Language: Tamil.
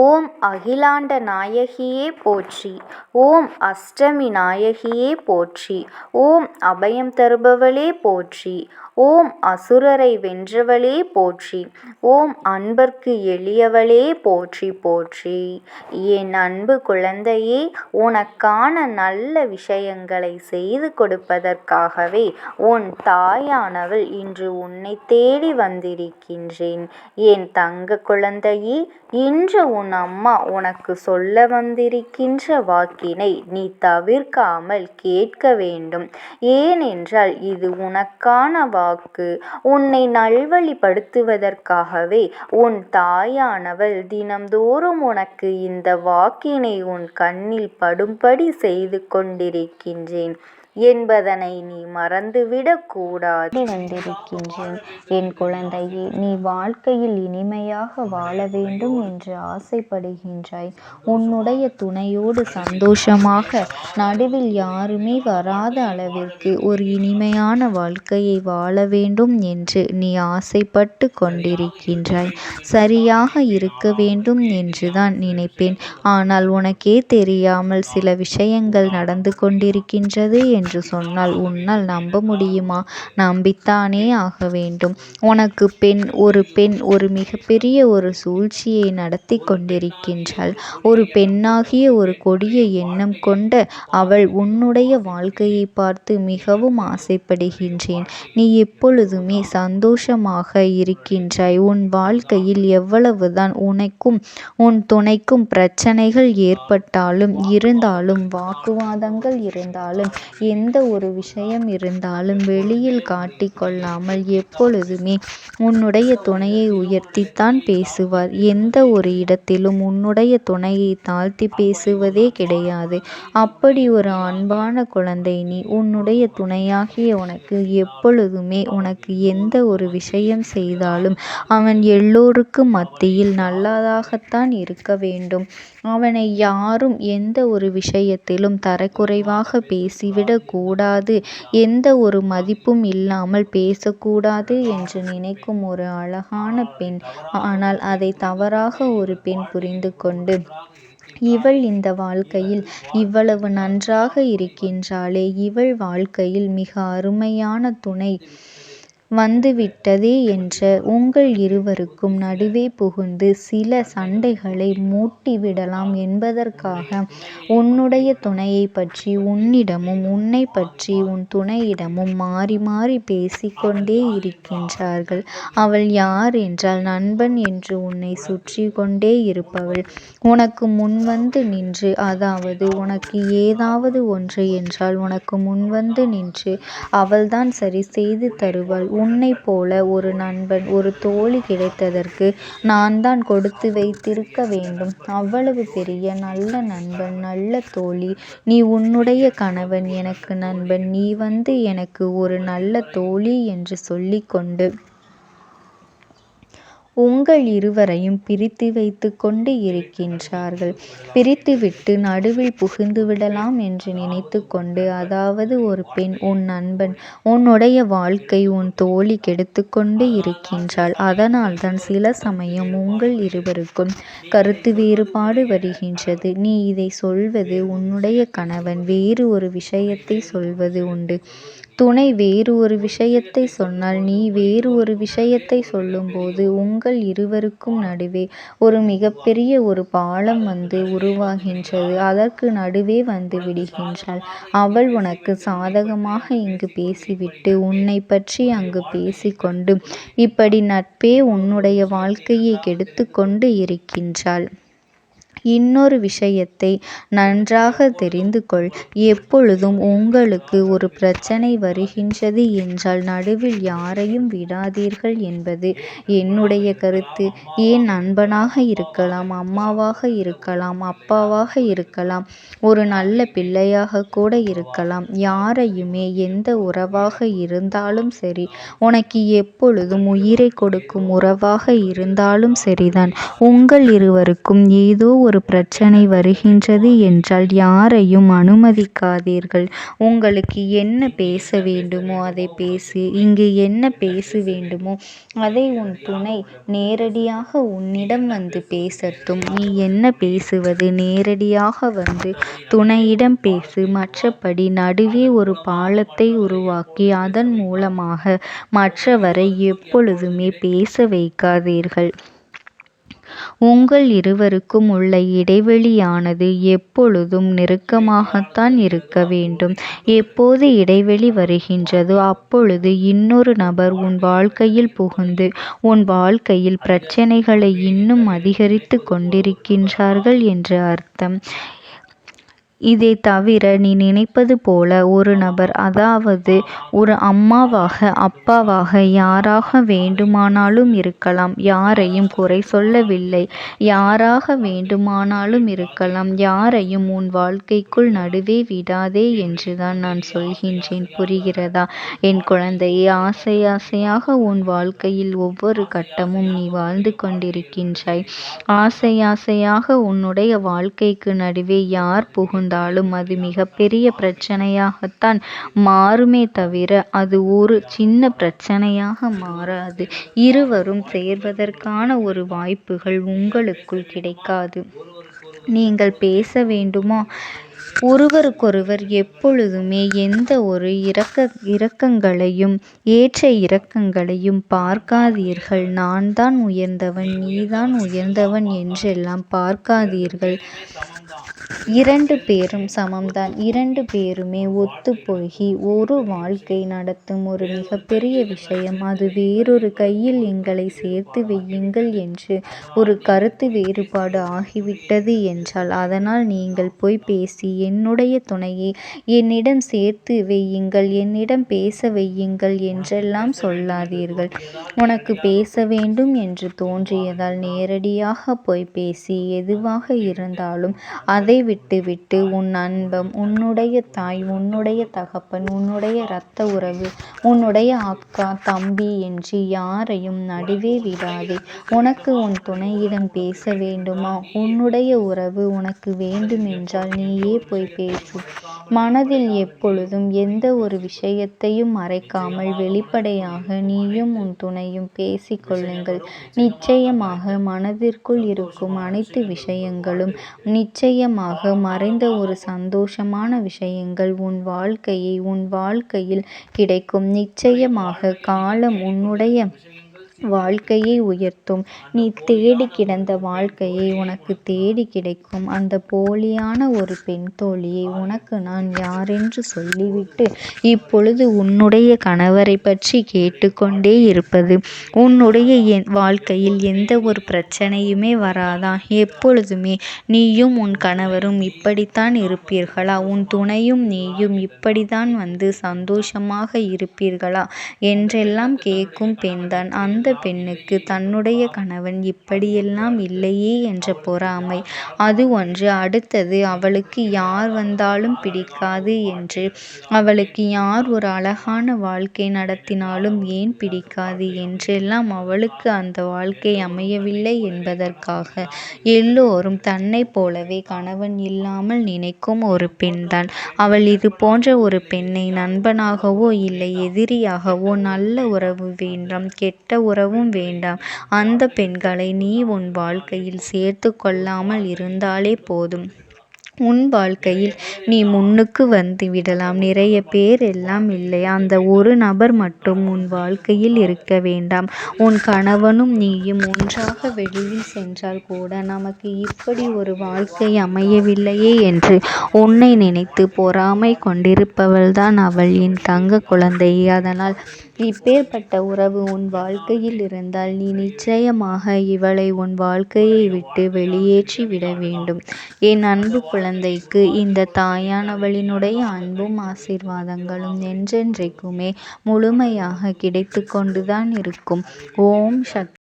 ஓம் அகிலாண்ட நாயகியே போற்றி. ஓம் அஷ்டமி நாயகியே போற்றி. ஓம் அபயம் தருபவளே போற்றி. ஓம் அசுரரை வென்றவளே போற்றி. ஓம் அன்பர்க்கு எளியவளே போற்றி போற்றி. என் அன்பு குழந்தையே, உனக்கான நல்ல விஷயங்களை செய்து கொடுப்பதற்காகவே உன் தாயானவள் இன்று உன்னை தேடி வந்திருக்கின்றேன். என் தங்க குழந்தையே, இன்று உன் அம்மா உனக்கு சொல்ல வந்திருக்கின்ற வாக்கினை நீ தவிர்க்காமல் கேட்க வேண்டும். ஏனென்றால் இது உனக்கான வாக்கு. உன்னை நல்வழிப்படுத்துவதற்காகவே உன் தாயானவள் தினம்தோறும் உனக்கு இந்த வாக்கினை உன் கண்ணில் படும்படி செய்து கொண்டிருக்கின்றேன் என்பதனை நீ மறந்துவிடக் கூடாது. வந்திருக்கின்றேன் என் குழந்தையே, நீ வாழ்க்கையில் இனிமையாக வாழ வேண்டும் என்று ஆசைப்படுகின்றாய். உன்னுடைய துணையோடு சந்தோஷமாக நடுவில் யாருமே வராத அளவிற்கு ஒரு இனிமையான வாழ்க்கையை வாழ வேண்டும் என்று நீ ஆசைப்பட்டு கொண்டிருக்கின்றாய். சரியாக இருக்க வேண்டும் என்றுதான் நினைப்பேன். ஆனால் உனக்கே தெரியாமல் சில விஷயங்கள் நடந்து கொண்டிருக்கின்றது என்று சொன்னால் உன்னால் நம்ப முடியுமா? நம்பித்தானே ஆக வேண்டும். உனக்கு ஒரு பெண் ஒரு மிகப்பெரிய ஒரு சூழ்ச்சியை நடத்தி கொண்டிருக்கின்றாள். ஒரு பெண்ணாகிய ஒரு கொடிய எண்ணம் கொண்ட அவள் உன்னுடைய வாழ்க்கையை பார்த்து மிகவும் ஆசைப்படுகின்றேன். நீ எப்பொழுதுமே சந்தோஷமாக இருக்கின்றாய். உன் வாழ்க்கையில் எவ்வளவுதான் உனக்கும் உன் துணைக்கும் பிரச்சனைகள் ஏற்பட்டாலும் இருந்தாலும் வாக்குவாதங்கள் இருந்தாலும் எந்த ஒரு விஷயம் இருந்தாலும் வெளியில் காட்டிக்கொள்ளாமல் எப்பொழுதுமே உன்னுடைய துணையை உயர்த்தித்தான் பேசுவார். எந்த ஒரு இடத்திலும் உன்னுடைய துணையை தாழ்த்தி பேசுவதே கிடையாது. அப்படி ஒரு அன்பான குழந்தை நீ. உன்னுடைய துணையாகிய உனக்கு எப்பொழுதுமே உனக்கு எந்த ஒரு விஷயம் செய்தாலும் அவன் எல்லோருக்கும் மத்தியில் நல்லதாகத்தான் இருக்க வேண்டும். அவனை யாரும் எந்த ஒரு விஷயத்திலும் தரக்குறைவாக பேசிவிடக் கூடாது, எந்த ஒரு மதிப்பும் இல்லாமல் பேசக்கூடாது என்று நினைக்கும் ஒரு அழகான பெண். ஆனால் அதை தவறாக ஒரு பெண் புரிந்து கொண்டு இவள் இந்த வாழ்க்கையில் இவ்வளவு நன்றாக இருக்கின்றாளே, இவள் வாழ்க்கையில் மிக அருமையான துணை வந்துவிட்டதே என்ற உங்கள் இருவருக்கும் நடுவே புகுந்து சில சண்டைகளை மூட்டிவிடலாம் என்பதற்காக உன்னுடைய துணையை பற்றி உன்னிடமும் உன்னை பற்றி உன் துணையிடமும் மாறி மாறி பேசிக்கொண்டே இருக்கின்றார்கள். அவள் யார் என்றால் நண்பன் என்று உன்னை சுற்றி கொண்டே இருப்பவள். உனக்கு முன்வந்து நின்று, அதாவது உனக்கு ஏதாவது ஒன்று என்றால் உனக்கு முன்வந்து நின்று அவள்தான் சரி செய்து தருவாள். உன்னை போல ஒரு நண்பன் ஒரு தோழி கிடைத்ததற்கு நான் தான் கொடுத்து வைத்திருக்க வேண்டும். அவ்வளவு பெரிய நல்ல நண்பன் நல்ல தோழி நீ. உன்னுடைய கணவன் எனக்கு நண்பன், நீ வந்து எனக்கு ஒரு நல்ல தோழி என்று சொல்லிக்கொண்டு உங்கள் இருவரையும் பிரித்து வைத்து கொண்டு இருக்கின்றார்கள். பிரித்துவிட்டு நடுவில் புகுந்து விடலாம் என்று நினைத்து கொண்டு, அதாவது ஒரு பெண் உன் நண்பன் உன்னுடைய வாழ்க்கை உன் தோழி கெடுத்து கொண்டு இருக்கின்றாள். அதனால்தான் சில சமயம் உங்கள் இருவருக்கும் கருத்து வேறுபாடு வருகின்றது. நீ இதை சொல்வது உன்னுடைய கணவன் வேறு ஒரு விஷயத்தை சொல்வது உண்டு. துணை வேறு ஒரு விஷயத்தை சொன்னால் நீ வேறு ஒரு விஷயத்தை சொல்லும்போது உங்கள் இருவருக்கும் நடுவே ஒரு மிகப்பெரிய ஒரு பாலம் வந்து உருவாகின்றது. அதற்கு நடுவே வந்து விடுகின்றாள். அவள் உனக்கு சாதகமாக இங்கு பேசிவிட்டு உன்னை பற்றி அங்கு பேசிக்கொண்டு இப்படி நட்பே உன்னுடைய வாழ்க்கையை கெடுத்து கொண்டு இருக்கின்றாள். இன்னொரு விஷயத்தை நன்றாக தெரிந்து கொள். எப்பொழுதும் உங்களுக்கு ஒரு பிரச்சனை வருகின்றது என்றால் நடுவில் யாரையும் விடாதீர்கள் என்பது என்னுடைய கருத்து. ஏன் நண்பனாக இருக்கலாம், அம்மாவாக இருக்கலாம், அப்பாவாக இருக்கலாம், ஒரு நல்ல பிள்ளையாக கூட இருக்கலாம். யாரையுமே எந்த உறவாக இருந்தாலும் சரி, உனக்கு எப்பொழுதும் உயிரை கொடுக்கும் உறவாக இருந்தாலும் சரிதான், உங்கள் இருவருக்கும் ஏதோ ஒரு பிரச்சனை வருகின்றது என்றால் யாரையும் அனுமதிக்காதீர்கள். உங்களுக்கு என்ன பேச வேண்டுமோ அதை பேசு. இங்கு என்ன பேச வேண்டுமோ அதை உன் துணை நேரடியாக உன்னிடம் வந்து பேசட்டும். நீ என்ன பேசுவது நேரடியாக வந்து துணையிடம் பேசு. மற்றபடி நடுவே ஒரு பாலத்தை உருவாக்கி அதன் மூலமாக மற்றவரை எப்பொழுதுமே பேச வைக்காதீர்கள். உங்கள் இருவருக்கும் உள்ள இடைவெளியானது எப்பொழுதும் நெருக்கமாகத்தான் இருக்க வேண்டும். எப்போது இடைவெளி வருகின்றதோ அப்பொழுது இன்னொரு நபர் உன் வாழ்க்கையில் புகுந்து உன் வாழ்க்கையில் பிரச்சனைகளை இன்னும் அதிகரித்து கொண்டிருக்கின்றார்கள் என்று அர்த்தம். இதை தவிர நீ நினைப்பது போல ஒரு நபர், அதாவது ஒரு அம்மாவாக அப்பாவாக யாராக வேண்டுமானாலும் இருக்கலாம். யாரையும் குறை சொல்லவில்லை. யாராக வேண்டுமானாலும் இருக்கலாம். யாரையும் உன் வாழ்க்கைக்குள் நடுவே விடாதே என்றுதான் நான் சொல்கின்றேன். புரிகிறதா என் குழந்தையே? ஆசை ஆசையாக உன் வாழ்க்கையில் ஒவ்வொரு கட்டமும் நீ வாழ்ந்து கொண்டிருக்கின்றாய். ஆசை ஆசையாக உன்னுடைய வாழ்க்கைக்கு நடுவே யார் புகுந்தாலும் அது மிகப்பெரிய பிரச்சனையாகத்தான் மாறுமே தவிர அது ஒரு சின்ன பிரச்சனையாக மாறாது. இருவரும் சேர்வதற்கான ஒரு வாய்ப்புகள் உங்களுக்குள் கிடைக்காது. நீங்கள் பேச வேண்டுமா? ஒருவருக்கொருவர் எப்பொழுதுமே எந்த ஒரு இரக்கங்களையும் ஏற்ற இறக்கங்களையும் பார்க்காதீர்கள். நான் தான் உயர்ந்தவன், நீதான் உயர்ந்தவன் என்றெல்லாம் பார்க்காதீர்கள். 2 பேரும் சமம்தான். 2 பேருமே ஒத்துப்போகி ஒரு வாழ்க்கை நடத்தும் ஒரு மிகப்பெரிய விஷயம். அது வேறொரு கையில் எங்களை சேர்த்து வையுங்கள் என்று ஒரு கருத்து வேறுபாடு ஆகிவிட்டது என்றால் அதனால் நீங்கள் போய் பேசி என்னுடைய துணையை என்னிடம் சேர்த்து வையுங்கள், என்னிடம் பேச வையுங்கள் என்றெல்லாம் சொல்லாதீர்கள். உனக்கு பேச வேண்டும் என்று தோன்றியதால் நேரடியாக போய் பேசி எதுவாக இருந்தாலும் அதை விட்டுவிட்டு உன் நண்பன், உன்னுடைய தாய், உன்னுடைய தகப்பன், உன்னுடைய இரத்த உறவு, உன்னுடைய அக்கா, தம்பி என்று யாரையும் நடுவே விடாதே. உனக்கு உன் துணையிடம் பேச வேண்டுமா? உன்னுடைய உறவு உனக்கு வேண்டுமென்றால் நீயே போய் பேசு. மனதில் எப்பொழுதும் எந்த ஒரு விஷயத்தையும் மறைக்காமல் வெளிப்படையாக நீயும் உன் துணையும் பேசிக் கொள்ளுங்கள். நிச்சயமாக மனதிற்குள் இருக்கும் அனைத்து விஷயங்களும், நிச்சயமாக மறைந்த ஒரு சந்தோஷமான விஷயங்கள் உன் வாழ்க்கையில் கிடைக்கும். நிச்சயமாக காலம் உன்னுடைய வாழ்க்கையை உயர்த்தும். நீ தேடி கிடந்த வாழ்க்கையை உனக்கு தேடி கிடைக்கும். அந்த போலியான ஒரு பெண் தோழியை உனக்கு நான் யாரென்று சொல்லிவிட்டு இப்பொழுது உன்னுடைய கணவரை பற்றி கேட்டுக்கொண்டே இருப்பது. உன்னுடைய வாழ்க்கையில் எந்த ஒரு பிரச்சனையுமே வராதா? எப்பொழுதுமே நீயும் உன் கணவரும் இப்படித்தான் இருப்பீர்களா? உன் துணையும் நீயும் இப்படித்தான் வந்து சந்தோஷமாக இருப்பீர்களா என்றெல்லாம் கேட்கும் பெண்தான் அந்த பெண்ணுக்கு தன்னுடைய கணவன் இப்படியெல்லாம் இல்லையே என்ற பொறாமை அது ஒன்று. அடுத்தது அவளுக்கு யார் வந்தாலும் பிடிக்காது என்று, அவளுக்கு யார் ஒரு அழகான வாழ்க்கை நடத்தினாலும் ஏன் பிடிக்காது என்றெல்லாம் அவளுக்கு அந்த வாழ்க்கை அமையவில்லை என்பதற்காக எல்லோரும் தன்னை போலவே கணவன் இல்லாமல் நினைக்கும் ஒரு பெண்தான் அவள். இது போன்ற ஒரு பெண்ணை நண்பனாகவோ இல்லை எதிரியாகவோ, நல்ல உறவு வேண்டாம் கெட்ட உறவும் வேண்டாம், அந்த பெண்களை நீ உன் வாழ்க்கையில் சேர்த்து கொள்ளாமல் இருந்தாலே போதும். உன் வாழ்க்கையில் நீ முன்னுக்கு வந்து விடலாம். நிறைய பேர் எல்லாம் இல்லை, அந்த ஒரு நபர் மட்டும் உன் வாழ்க்கையில் இருக்க வேண்டாம். உன் கணவனும் நீயும் ஒன்றாக வெளியில் சென்றால் கூட நமக்கு இப்படி ஒரு வாழ்க்கை அமையவில்லையே என்று உன்னை நினைத்து பொறாமை கொண்டிருப்பவள்தான் அவள், என் தங்க குழந்தை. அதனால் இப்பேற்பட்ட உறவு உன் வாழ்க்கையில் இருந்தால் நீ நிச்சயமாக இவளை உன் வாழ்க்கையை விட்டு வெளியேற்றி விட வேண்டும். என் அன்பு குழந்தைக்கு இந்த தாயானவளினுடைய அன்பும் ஆசீர்வாதங்களும் என்றென்றைக்குமே முழுமையாக கிடைத்து கொண்டுதான் இருக்கும். ஓம் சக்தி.